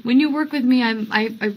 When you work with me, I'm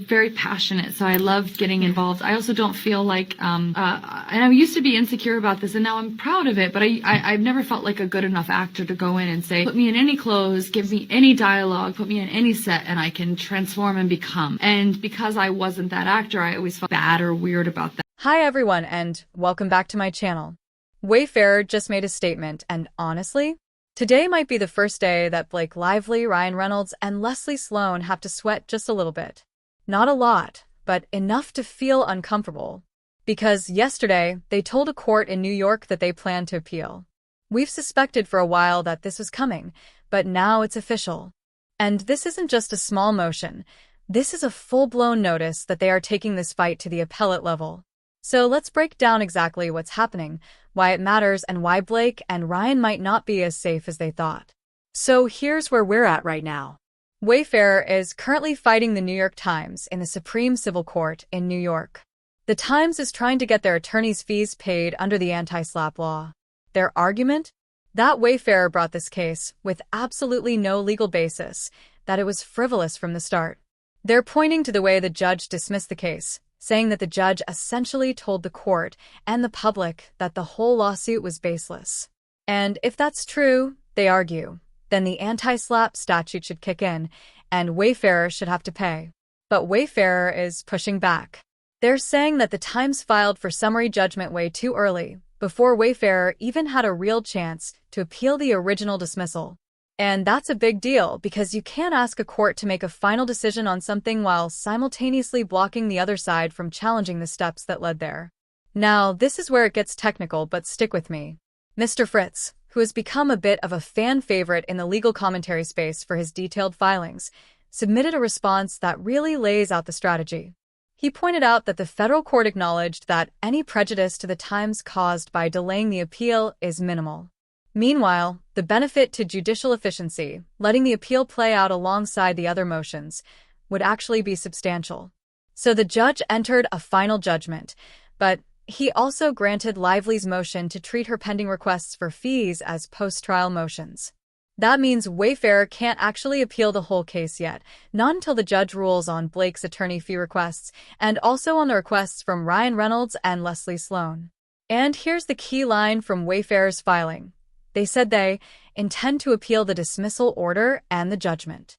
very passionate, so I love getting involved. I also don't feel like, and I used to be insecure about this, and now I'm proud of it, but I've never felt like a good enough actor to go in and say, put me in any clothes, give me any dialogue, put me in any set, and I can transform and become. And because I wasn't that actor, I always felt bad or weird about that. Hi everyone, and welcome back to my channel. Wayfarer just made a statement, and honestly, today might be the first day that Lively, Ryan Reynolds, and Leslie Sloan have to sweat just a little bit. Not a lot, but enough to feel uncomfortable. Because yesterday, they told a court in New York that they plan to appeal. We've suspected for a while that this was coming, but now it's official. And this isn't just a small motion. This is a full-blown notice that they are taking this fight to the appellate level. So let's break down exactly what's happening, why it matters, and why Blake and Ryan might not be as safe as they thought. So here's where we're at right now. Wayfarer is currently fighting the New York Times in the Supreme Civil Court in New York. The Times is trying to get their attorneys' fees paid under the anti-SLAPP law. Their argument? That Wayfarer brought this case with absolutely no legal basis, that it was frivolous from the start. They're pointing to the way the judge dismissed the case, saying that the judge essentially told the court and the public that the whole lawsuit was baseless. And if that's true, they argue, then the anti-SLAPP statute should kick in, and Wayfarer should have to pay. But Wayfarer is pushing back. They're saying that the Times filed for summary judgment way too early, before Wayfarer even had a real chance to appeal the original dismissal. And that's a big deal because you can't ask a court to make a final decision on something while simultaneously blocking the other side from challenging the steps that led there. Now, this is where it gets technical, but stick with me. Mr. Fritz, who has become a bit of a fan favorite in the legal commentary space for his detailed filings, submitted a response that really lays out the strategy. He pointed out that the federal court acknowledged that any prejudice to the Times caused by delaying the appeal is minimal. Meanwhile, the benefit to judicial efficiency, letting the appeal play out alongside the other motions, would actually be substantial. So the judge entered a final judgment, but he also granted Lively's motion to treat her pending requests for fees as post-trial motions. That means Wayfarer can't actually appeal the whole case yet, not until the judge rules on Blake's attorney fee requests and also on the requests from Ryan Reynolds and Leslie Sloan. And here's the key line from Wayfarer's filing. They said they intend to appeal the dismissal order and the judgment.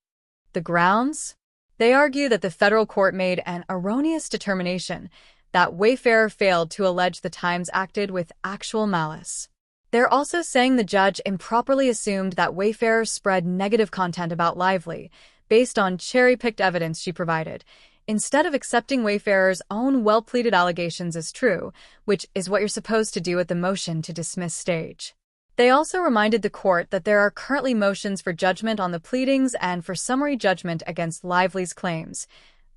The grounds? They argue that the federal court made an erroneous determination that Wayfarer failed to allege the Times acted with actual malice. They're also saying the judge improperly assumed that Wayfarer spread negative content about Lively based on cherry-picked evidence she provided, instead of accepting Wayfarer's own well-pleaded allegations as true, which is what you're supposed to do at the motion to dismiss stage. They also reminded the court that there are currently motions for judgment on the pleadings and for summary judgment against Lively's claims,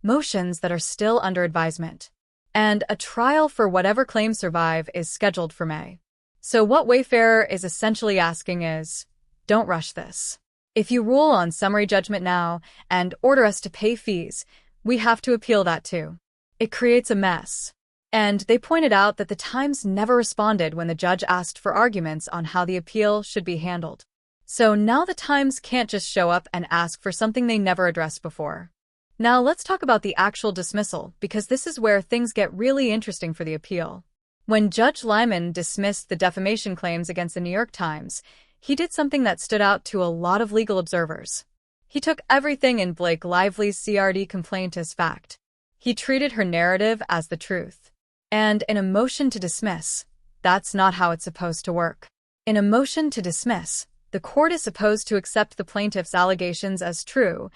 motions that are still under advisement. And a trial for whatever claims survive is scheduled for May. So what Wayfarer is essentially asking is, don't rush this. If you rule on summary judgment now and order us to pay fees, we have to appeal that too. It creates a mess. And they pointed out that the Times never responded when the judge asked for arguments on how the appeal should be handled. So now the Times can't just show up and ask for something they never addressed before. Now let's talk about the actual dismissal, because this is where things get really interesting for the appeal. When Judge Lyman dismissed the defamation claims against the New York Times, he did something that stood out to a lot of legal observers. He took everything in Blake Lively's CRD complaint as fact. He treated her narrative as the truth. And in a motion to dismiss, that's not how it's supposed to work. In a motion to dismiss, the court is supposed to accept the plaintiff's allegations as true,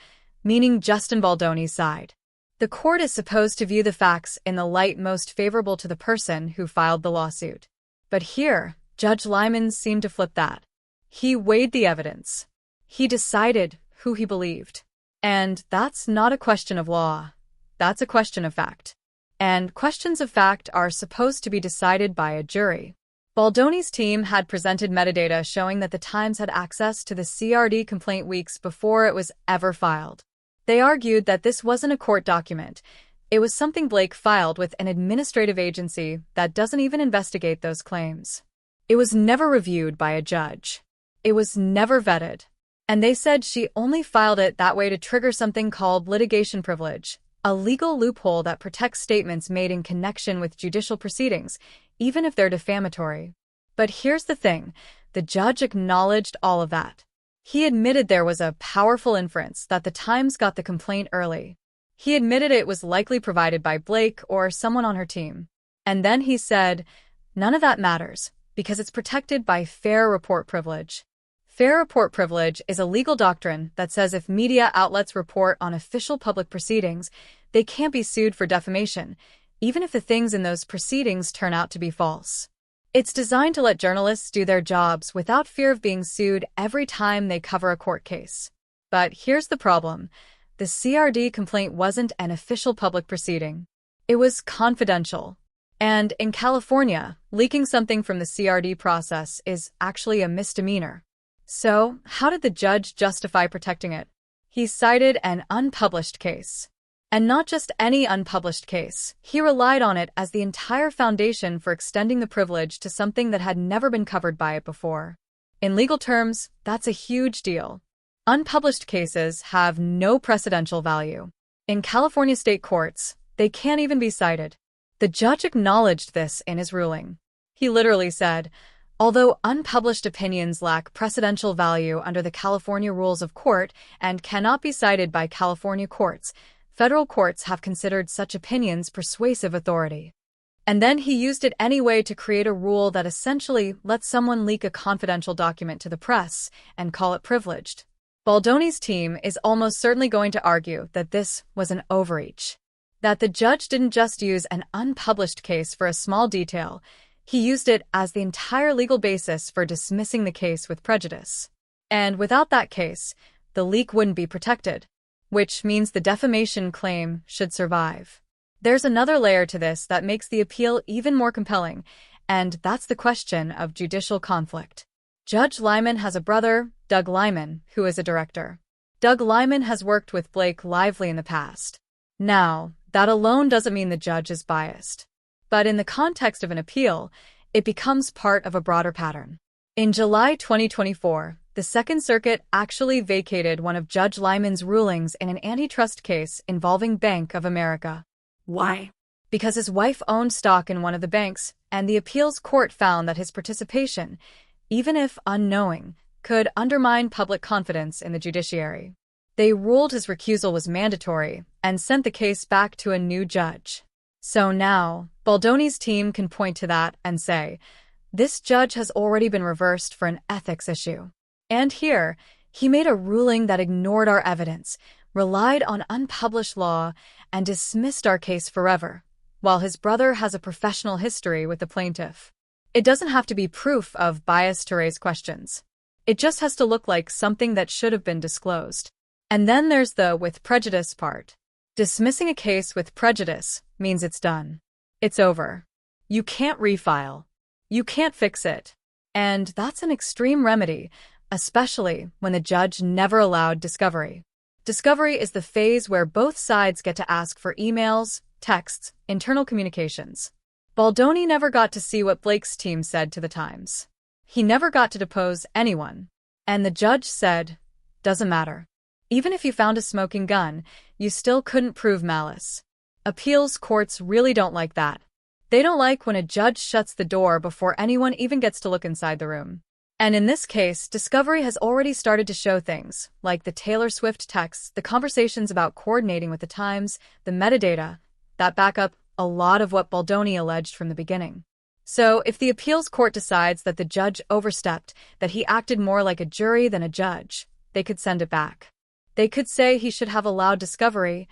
meaning Justin Baldoni's side. The court is supposed to view the facts in the light most favorable to the person who filed the lawsuit. But here, Judge Lyman seemed to flip that. He weighed the evidence. He decided who he believed. And that's not a question of law. That's a question of fact. And questions of fact are supposed to be decided by a jury. Baldoni's team had presented metadata showing that the Times had access to the CRD complaint weeks before it was ever filed. They argued that this wasn't a court document. It was something Blake filed with an administrative agency that doesn't even investigate those claims. It was never reviewed by a judge. It was never vetted. And they said she only filed it that way to trigger something called litigation privilege, a legal loophole that protects statements made in connection with judicial proceedings, even if they're defamatory. But here's the thing, the judge acknowledged all of that. He admitted there was a powerful inference that the Times got the complaint early. He admitted it was likely provided by Blake or someone on her team. And then he said, none of that matters, because it's protected by fair report privilege. Fair report privilege is a legal doctrine that says if media outlets report on official public proceedings, they can't be sued for defamation, even if the things in those proceedings turn out to be false. It's designed to let journalists do their jobs without fear of being sued every time they cover a court case. But here's the problem. The CRD complaint wasn't an official public proceeding. It was confidential. And in California, leaking something from the CRD process is actually a misdemeanor. So, how did the judge justify protecting it? He cited an unpublished case. And not just any unpublished case. He relied on it as the entire foundation for extending the privilege to something that had never been covered by it before. In legal terms, that's a huge deal. Unpublished cases have no precedential value. In California state courts, they can't even be cited. The judge acknowledged this in his ruling. He literally said, although unpublished opinions lack precedential value under the California rules of court and cannot be cited by California courts, federal courts have considered such opinions persuasive authority. And then he used it anyway to create a rule that essentially lets someone leak a confidential document to the press and call it privileged. Baldoni's team is almost certainly going to argue that this was an overreach, that the judge didn't just use an unpublished case for a small detail, he used it as the entire legal basis for dismissing the case with prejudice. And without that case, the leak wouldn't be protected, which means the defamation claim should survive. There's another layer to this that makes the appeal even more compelling, and that's the question of judicial conflict. Judge Lyman has a brother, Doug Lyman, who is a director. Doug Lyman has worked with Blake Lively in the past. Now, that alone doesn't mean the judge is biased. But in the context of an appeal, it becomes part of a broader pattern. In July 2024, the Second Circuit actually vacated one of Judge Lyman's rulings in an antitrust case involving Bank of America. Why? Because his wife owned stock in one of the banks, and the appeals court found that his participation, even if unknowing, could undermine public confidence in the judiciary. They ruled his recusal was mandatory and sent the case back to a new judge. So now, Baldoni's team can point to that and say, this judge has already been reversed for an ethics issue. And here, he made a ruling that ignored our evidence, relied on unpublished law, and dismissed our case forever, while his brother has a professional history with the plaintiff. It doesn't have to be proof of bias to raise questions. It just has to look like something that should have been disclosed. And then there's the with prejudice part. Dismissing a case with prejudice means it's done. It's over. You can't refile. You can't fix it. And that's an extreme remedy, especially when the judge never allowed discovery. Discovery is the phase where both sides get to ask for emails, texts, internal communications. Baldoni never got to see what Blake's team said to the Times. He never got to depose anyone. And the judge said, doesn't matter. Even if you found a smoking gun, you still couldn't prove malice. Appeals courts really don't like that. They don't like when a judge shuts the door before anyone even gets to look inside the room. And in this case, discovery has already started to show things, like the Taylor Swift texts, the conversations about coordinating with the Times, the metadata, that back up a lot of what Baldoni alleged from the beginning. So, if the appeals court decides that the judge overstepped, that he acted more like a jury than a judge, they could send it back. They could say he should have allowed discovery,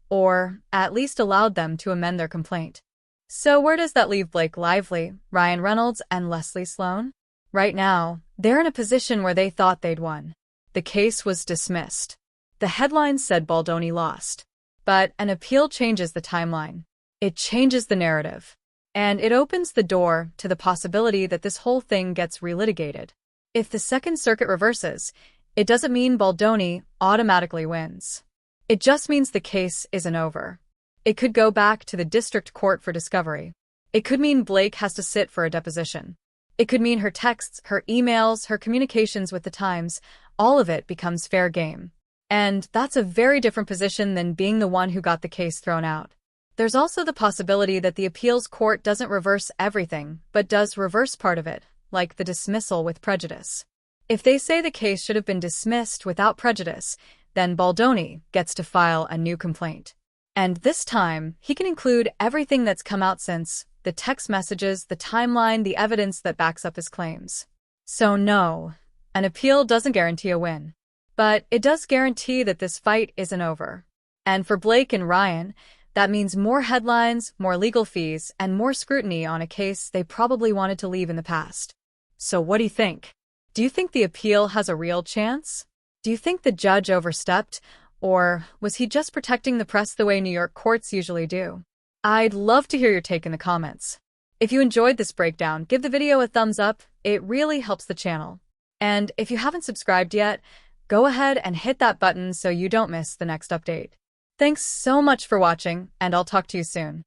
or at least allowed them to amend their complaint. So where does that leave Blake Lively, Ryan Reynolds, and Leslie Sloan? Right now, they're in a position where they thought they'd won. The case was dismissed. The headlines said Baldoni lost. But an appeal changes the timeline. It changes the narrative. And it opens the door to the possibility that this whole thing gets relitigated. If the Second Circuit reverses, it doesn't mean Baldoni automatically wins. It just means the case isn't over. It could go back to the district court for discovery. It could mean Blake has to sit for a deposition. It could mean her texts, her emails, her communications with the Times, all of it becomes fair game. And that's a very different position than being the one who got the case thrown out. There's also the possibility that the appeals court doesn't reverse everything, but does reverse part of it, like the dismissal with prejudice. If they say the case should have been dismissed without prejudice, then Baldoni gets to file a new complaint. And this time, he can include everything that's come out since: the text messages, the timeline, the evidence that backs up his claims. So no, an appeal doesn't guarantee a win. But it does guarantee that this fight isn't over. And for Blake and Ryan, that means more headlines, more legal fees, and more scrutiny on a case they probably wanted to leave in the past. So what do you think? Do you think the appeal has a real chance? Do you think the judge overstepped, or was he just protecting the press the way New York courts usually do? I'd love to hear your take in the comments. If you enjoyed this breakdown, give the video a thumbs up. It really helps the channel. And if you haven't subscribed yet, go ahead and hit that button so you don't miss the next update. Thanks so much for watching, and I'll talk to you soon.